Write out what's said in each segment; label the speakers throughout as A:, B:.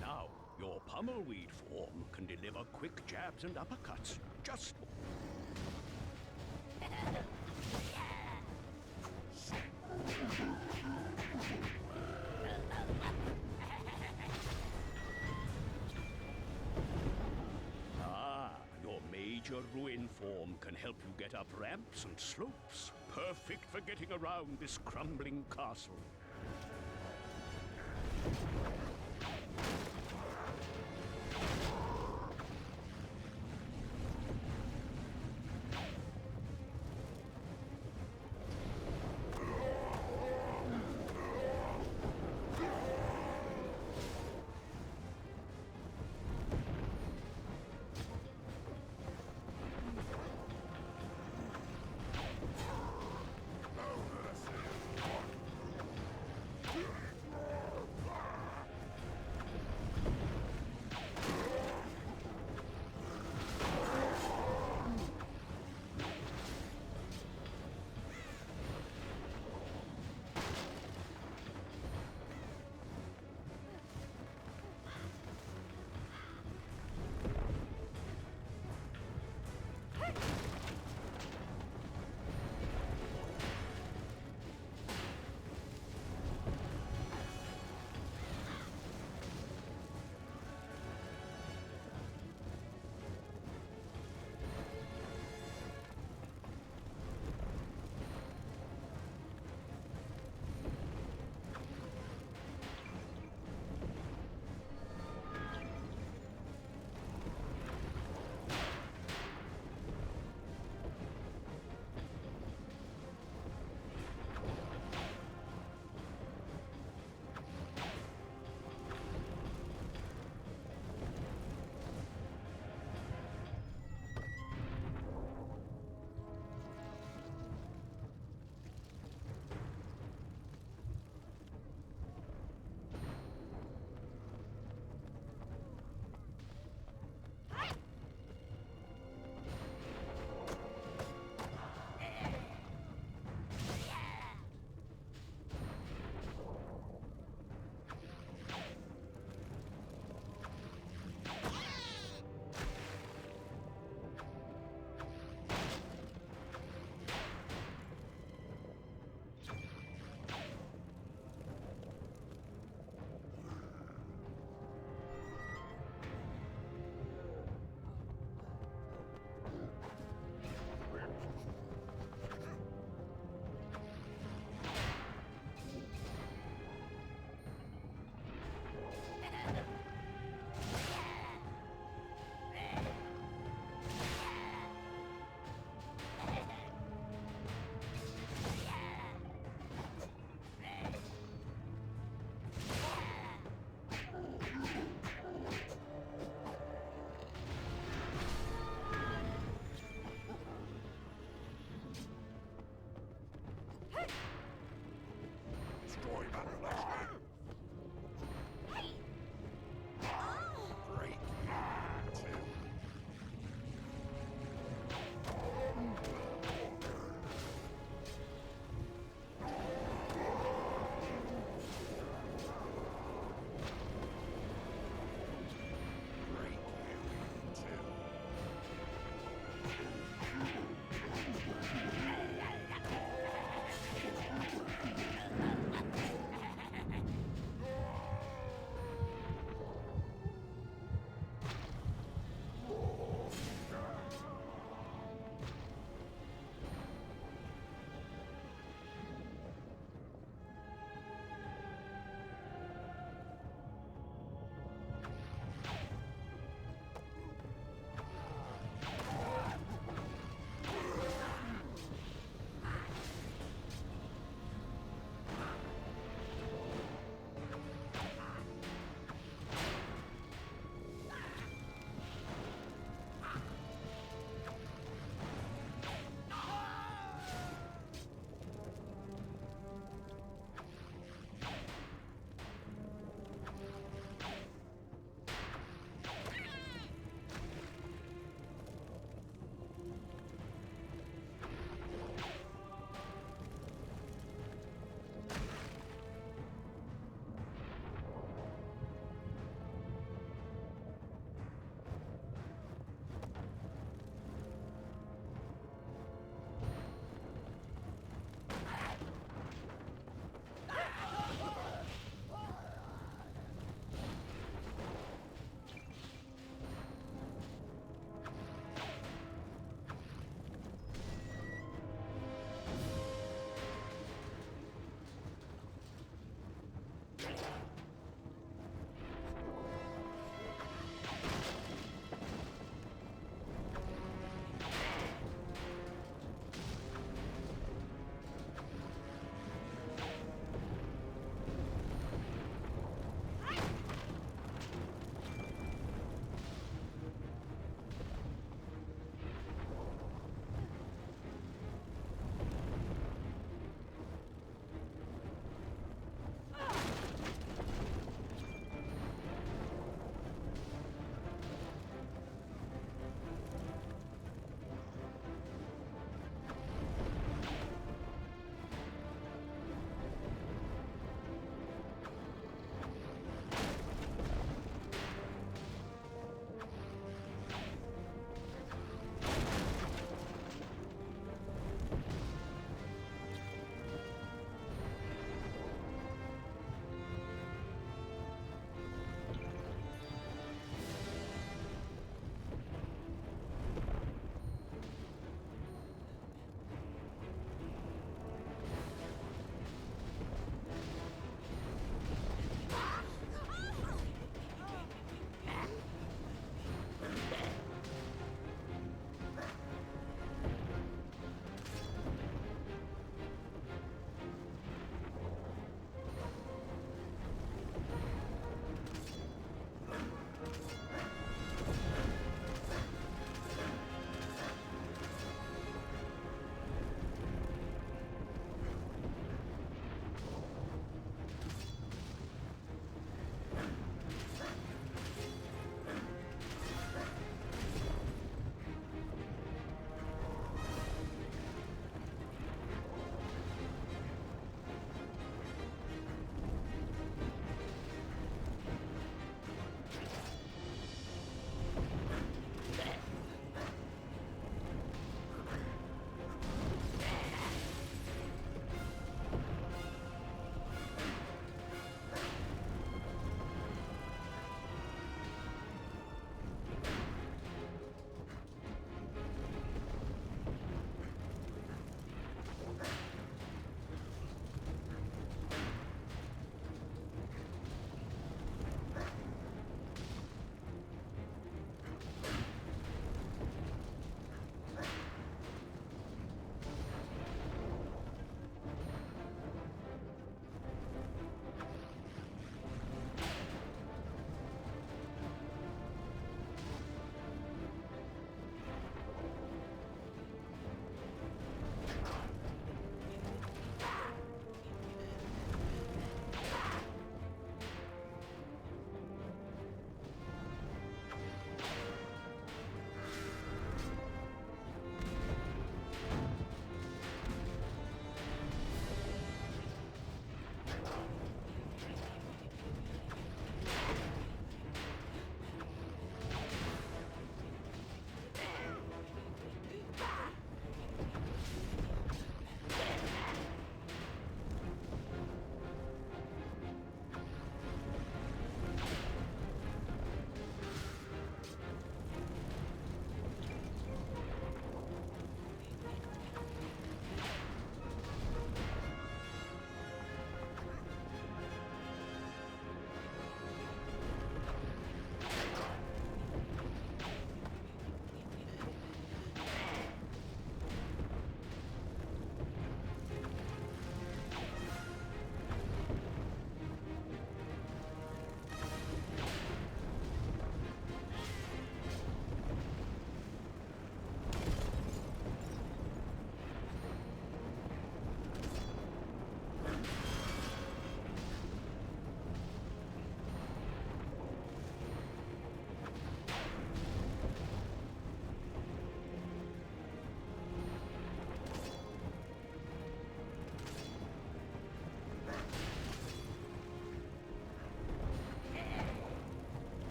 A: Now, your pummelweed form can deliver quick jabs and uppercuts. Just your major ruin form can help you get up ramps and slopes. Perfect for getting around this crumbling castle.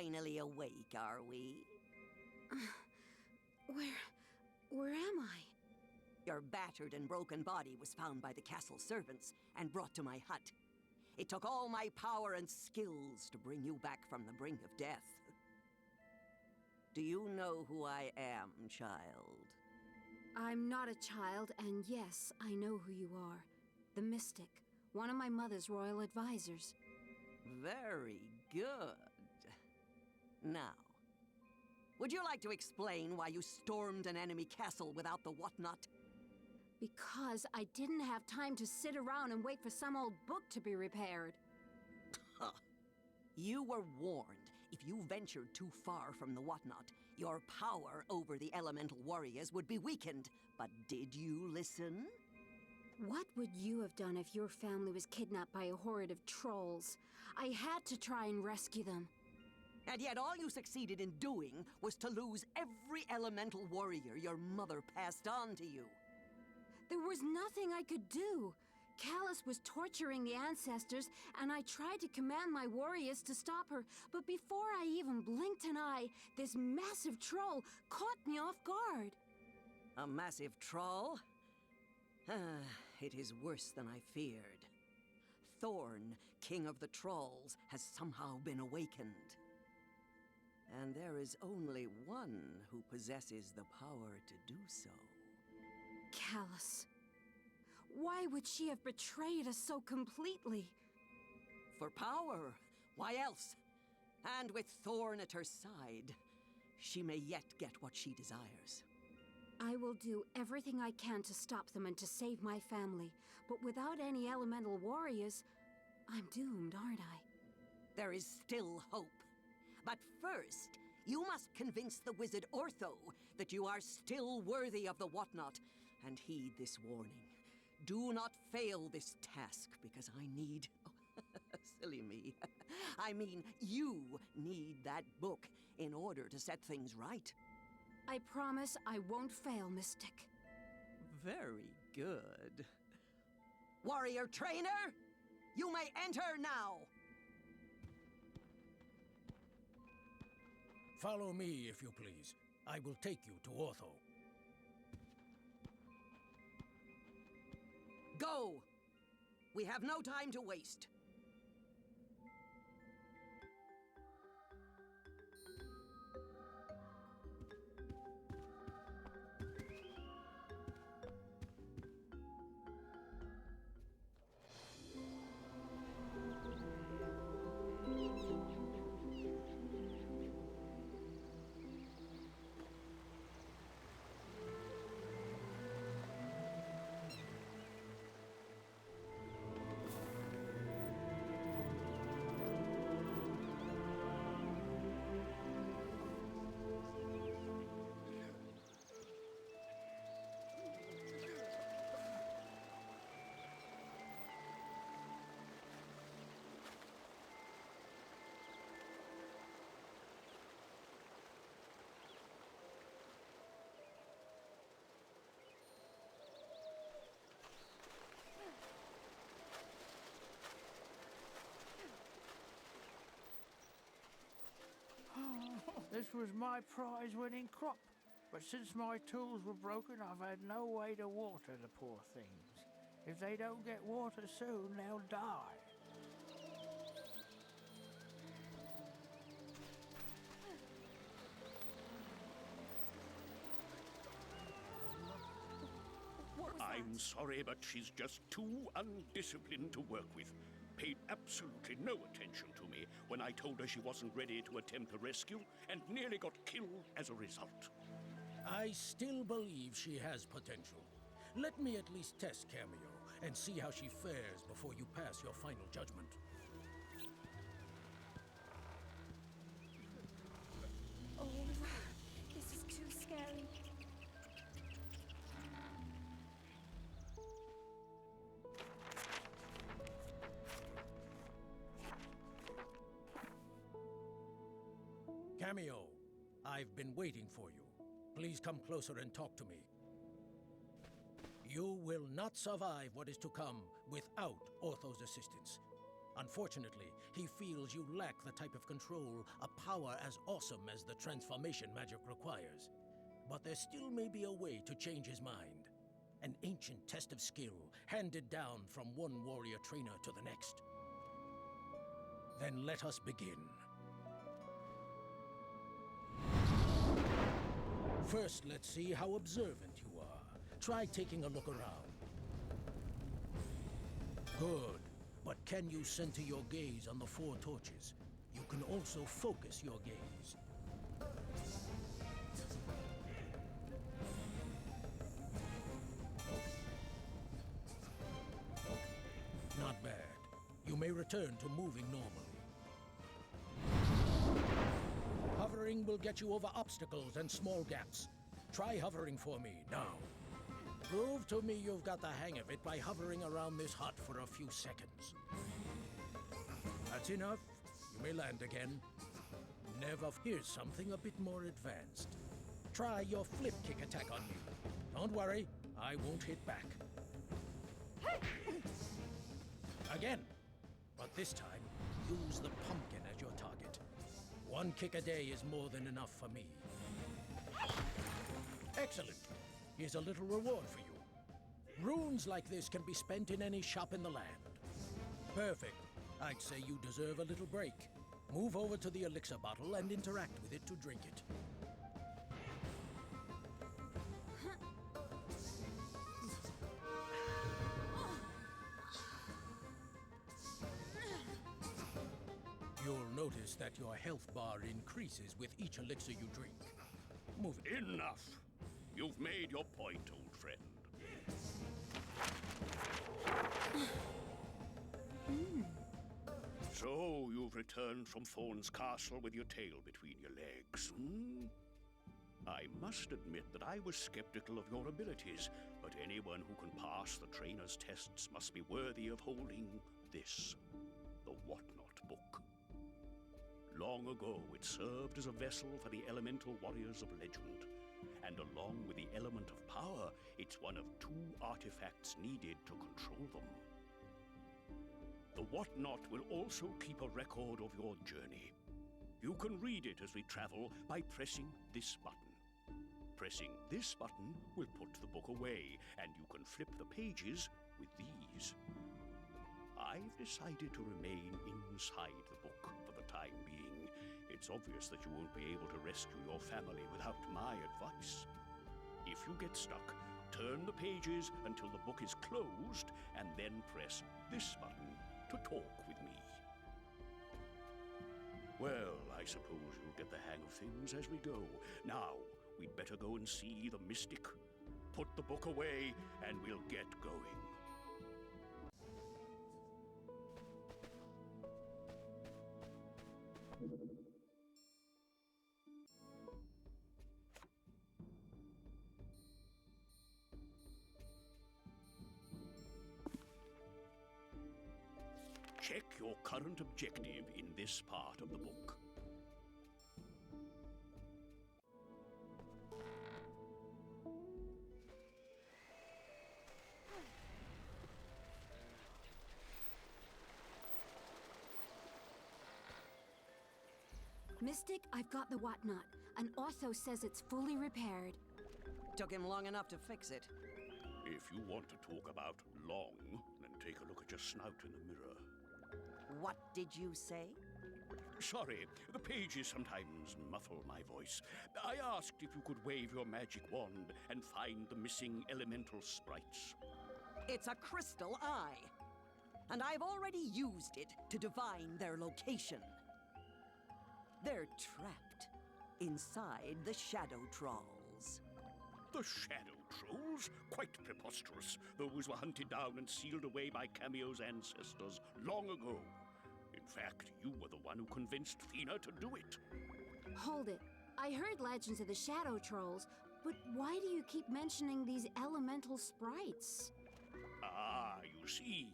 B: finally awake, are we?
C: Where am I?
B: Your battered and broken body was found by the castle servants and brought to my hut. It took all my power and skills to bring you back from the brink of death. Do you know who I am, child?
C: I'm not a child, and yes, I know who you are. The Mystic, one of my mother's royal advisors.
B: Very good. Now, would you like to explain why you stormed an enemy castle without the whatnot?
C: Because I didn't have time to sit around and wait for some old book to be repaired.
B: You were warned. If you ventured too far from the whatnot, your power over the elemental warriors would be weakened. But did you listen?
C: What would you have done if your family was kidnapped by a horde of trolls? I had to try and rescue them.
B: And yet all you succeeded in doing was to lose every elemental warrior your mother passed on to you.
C: There was nothing I could do. Callus was torturing the ancestors, and I tried to command my warriors to stop her, but before I even blinked an eye, this massive troll caught me off guard.
B: A massive troll? It is worse than I feared. Thorn, king of the trolls, has somehow been awakened. And there is only one who possesses the power to do so.
C: Callus. Why would she have betrayed us so completely?
B: For power. Why else? And with Thorn at her side, she may yet get what she desires.
C: I will do everything I can to stop them and to save my family. But without any elemental warriors, I'm doomed, aren't I?
B: There is still hope. But first, you must convince the wizard Ortho that you are still worthy of the whatnot, and heed this warning. Do not fail this task, because I need... silly me. I mean, you need that book in order to set things right.
C: I promise I won't fail, Mystic.
B: Very good. Warrior trainer, you may enter now!
D: Follow me, if you please. I will take you to Ortho.
B: Go! We have no time to waste.
E: This was my prize-winning crop, but since my tools were broken, I've had no way to water the poor things. If they don't get water soon, they'll die.
A: I'm sorry, but she's just too undisciplined to work with. Paid absolutely no attention to me when I told her she wasn't ready to attempt a rescue, and nearly got killed as a result.
D: I still believe she has potential. Let me at least test Kameo and see how she fares before you pass your final judgment.
F: Oh, this is too scary.
D: Kameo, I've been waiting for you. Please come closer and talk to me. You will not survive what is to come without Ortho's assistance. Unfortunately, he feels you lack the type of control, a power as awesome as the transformation magic requires. But there still may be a way to change his mind. An ancient test of skill, handed down from one warrior trainer to the next. Then let us begin. First, let's see how observant you are. Try taking a look around. Good. But can you center your gaze on the 4 torches? You can also focus your gaze. Not bad. You may return to moving normally. Hovering will get you over obstacles and small gaps. Try hovering for me, now. Prove to me you've got the hang of it by hovering around this hut for a few seconds. That's enough. You may land again. Never. Here's something a bit more advanced. Try your flip kick attack on me. Don't worry, I won't hit back. Again. But this time, use the pumpkin as your target. 1 kick a day is more than enough for me. Excellent. Here's a little reward for you. Runes like this can be spent in any shop in the land. Perfect. I'd say you deserve a little break. Move over to the elixir bottle and interact with it to drink it. You'll notice that your health bar increases with each elixir you drink. Move it.
A: Enough! You've made your point, old friend. So, you've returned from Thorn's castle with your tail between your legs, hmm? I must admit that I was skeptical of your abilities, but anyone who can pass the trainer's tests must be worthy of holding this, the Whatnot book. Long ago, it served as a vessel for the elemental warriors of legend. And along with the element of power, it's one of 2 artifacts needed to control them. The Whatnot will also keep a record of your journey. You can read it as we travel by pressing this button. Pressing this button will put the book away, and you can flip the pages with these. I've decided to remain inside the book for the time being. It's obvious that you won't be able to rescue your family without my advice. If you get stuck, turn the pages until the book is closed, and then press this button to talk with me. Well, I suppose you'll get the hang of things as we go. Now, we'd better go and see the mystic. Put the book away, and we'll get going. Check your current objective in this part of the book.
C: Mystic, I've got the Whatnot, and Ortho says it's fully repaired.
B: Took him long enough to fix it.
A: If you want to talk about long, then take a look at your snout in the mirror.
B: What did you say?
A: Sorry, the pages sometimes muffle my voice. I asked if you could wave your magic wand and find the missing elemental sprites.
B: It's a crystal eye. And I've already used it to divine their location. They're trapped inside the Shadow Trolls.
A: The Shadow Trolls? Quite preposterous. Those were hunted down and sealed away by Kameo's ancestors long ago. In fact, you were the one who convinced Xenia to do it.
C: Hold it. I heard legends of the Shadow Trolls, but why do you keep mentioning these elemental sprites?
A: Ah, you see,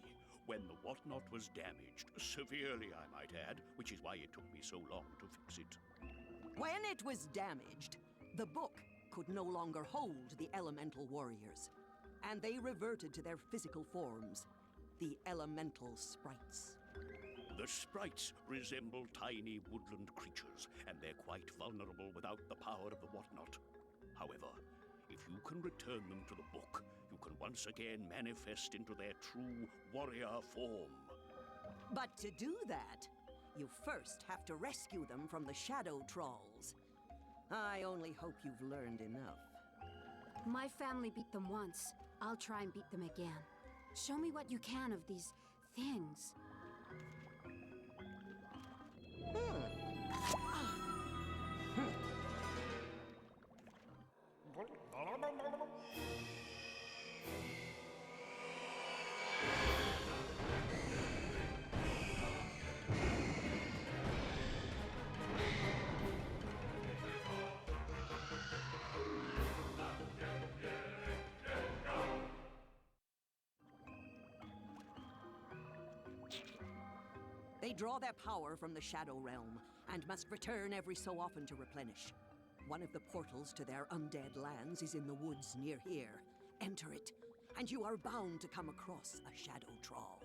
A: when the Whatnot was damaged, severely I might add, which is why it took me so long to fix it.
B: When it was damaged, the book could no longer hold the elemental warriors, and they reverted to their physical forms, the elemental sprites.
A: The sprites resemble tiny woodland creatures, and they're quite vulnerable without the power of the whatnot. However, if you can return them to the book, you can once again manifest into their true warrior form.
B: But to do that, you first have to rescue them from the shadow trolls. I only hope you've learned enough.
C: My family beat them once. I'll try and beat them again. Show me what you can of these things.
B: They draw their power from the Shadow Realm, and must return every so often to replenish. One of the portals to their undead lands is in the woods near here. Enter it, and you are bound to come across a Shadow Troll.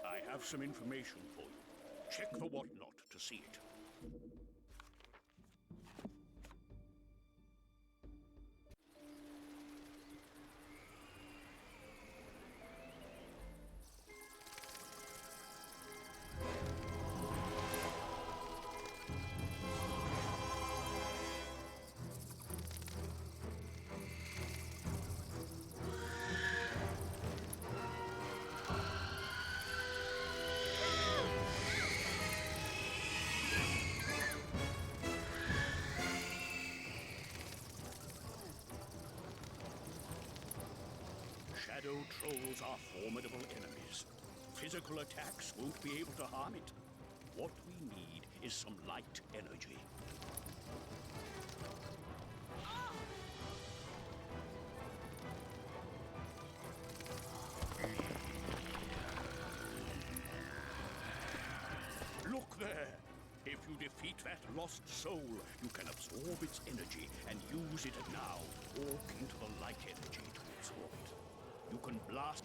A: I have some information for you. Check the whatnot to see it. Shadow trolls are formidable enemies. Physical attacks won't be able to harm it. What we need is some light energy. Look there! If you defeat that lost soul, you can absorb its energy and use it now. Walk into the light energy to absorb it. You can blast...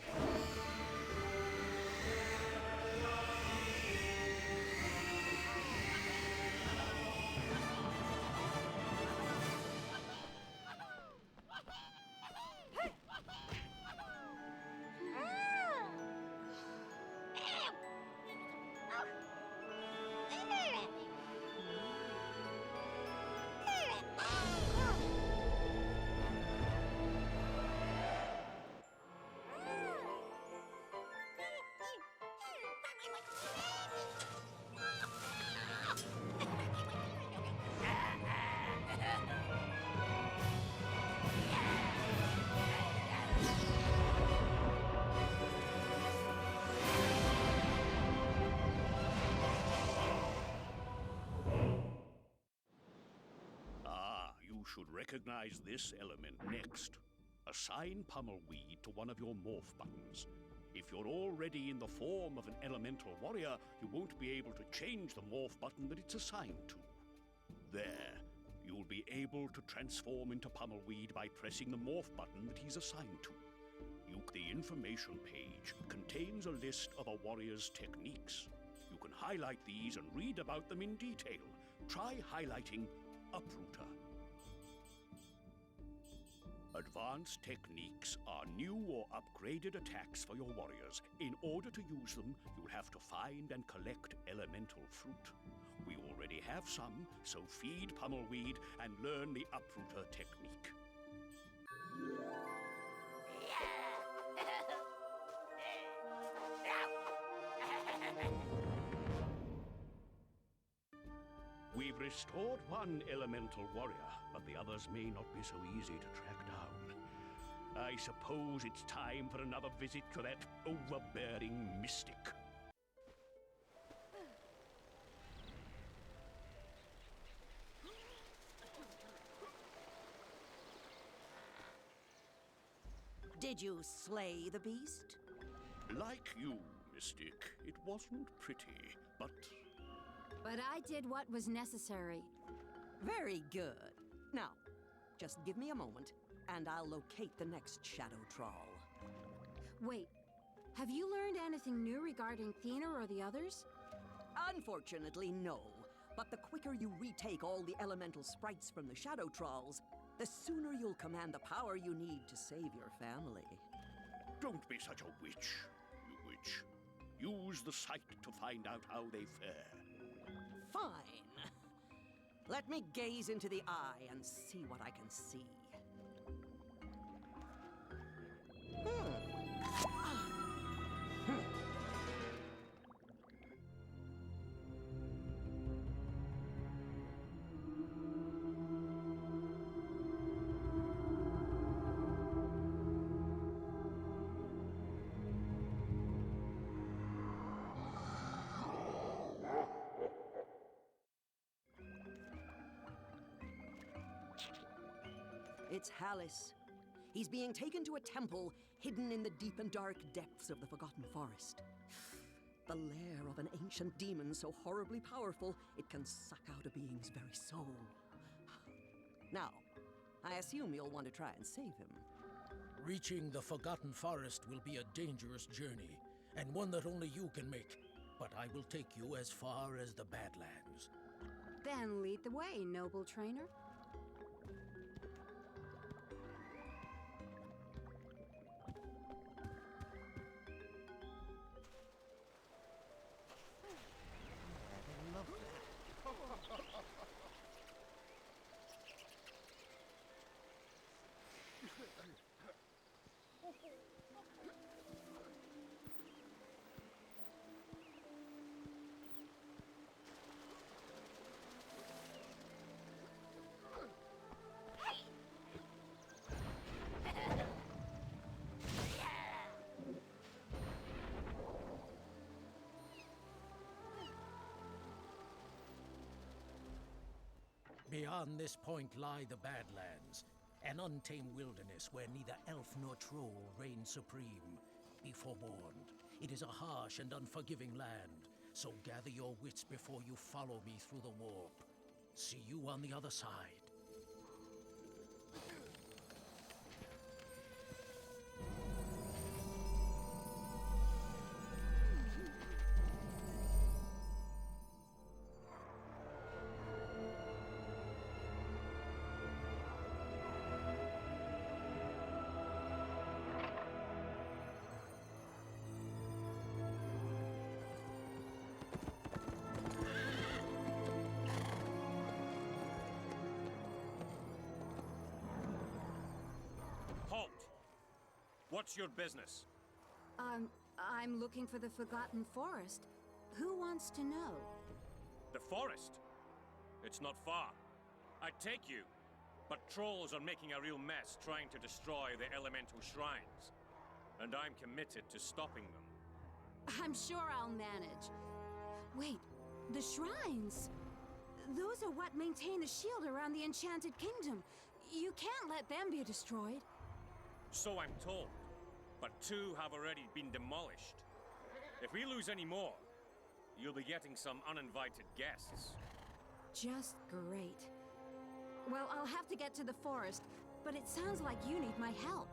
A: You should recognize this element next. Assign Pummelweed to one of your morph buttons. If you're already in the form of an elemental warrior, you won't be able to change the morph button that it's assigned to. There. You'll be able to transform into Pummelweed by pressing the morph button that he's assigned to. The information page contains a list of a warrior's techniques. You can highlight these and read about them in detail. Try highlighting Uprooter. Advanced techniques are new or upgraded attacks for your warriors. In order to use them, you'll have to find and collect elemental fruit. We already have some, so feed Pummelweed and learn the Uprooter technique. We've restored one elemental warrior, but the others may not be so easy to track down. I suppose it's time for another visit to that overbearing mystic.
B: Did you slay the beast?
A: Like you, Mystic, it wasn't pretty, but
C: But I did what was necessary.
B: Very good. Now, just give me a moment, and I'll locate the next shadow trawl.
C: Wait, have you learned anything new regarding Thena or the others?
B: Unfortunately, no. But the quicker you retake all the elemental sprites from the shadow trolls, the sooner you'll command the power you need to save your family.
A: don't be such a witch, you witch. Use the sight to find out how they fare.
B: Fine. Let me gaze into the eye and see what I can see. It's Hallis. He's being taken to a temple hidden in the deep and dark depths of the Forgotten Forest. The lair of an ancient demon so horribly powerful it can suck out a being's very soul. Now, I assume you'll want to try and save him.
D: Reaching the Forgotten Forest will be a dangerous journey, and one that only you can make. But I will take you as far as the Badlands.
C: Then lead the way, noble trainer.
D: Beyond this point lie the Badlands, an untamed wilderness where neither elf nor troll reign supreme. Be forewarned, it is a harsh and unforgiving land, so gather your wits before you follow me through the warp. See you on the other side.
G: Halt! What's your business?
C: I'm looking for the Forgotten Forest. Who wants to know?
G: The forest? It's not far. I'd take you. But trolls are making a real mess trying to destroy the elemental shrines. And I'm committed to stopping them.
C: I'm sure I'll manage. Wait, the shrines? Those are what maintain the shield around the Enchanted Kingdom. You can't let them be destroyed.
G: So I'm told. But 2 have already been demolished. If we lose any more, you'll be getting some uninvited guests.
C: Just great. Well, I'll have to get to the forest, but it sounds like you need my help.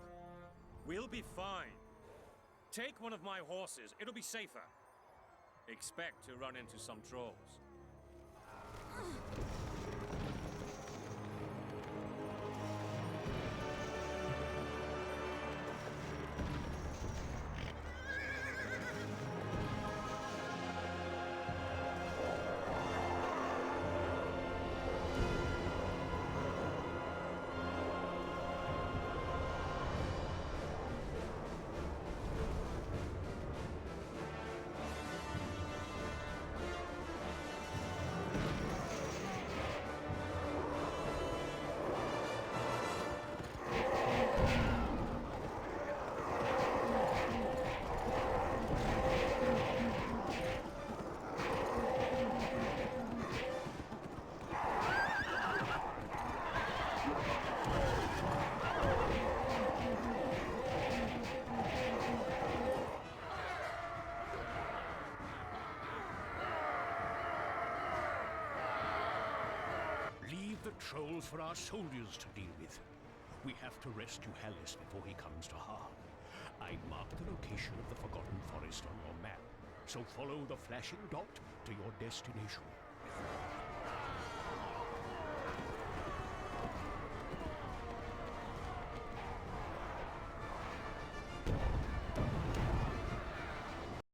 G: We'll be fine. Take one of my horses, it'll be safer. Expect to run into some trolls.
A: trolls for our soldiers to deal with. We have to rescue Hallis before he comes to harm. I marked the location of the Forgotten Forest on your map, so follow the flashing dot to your destination.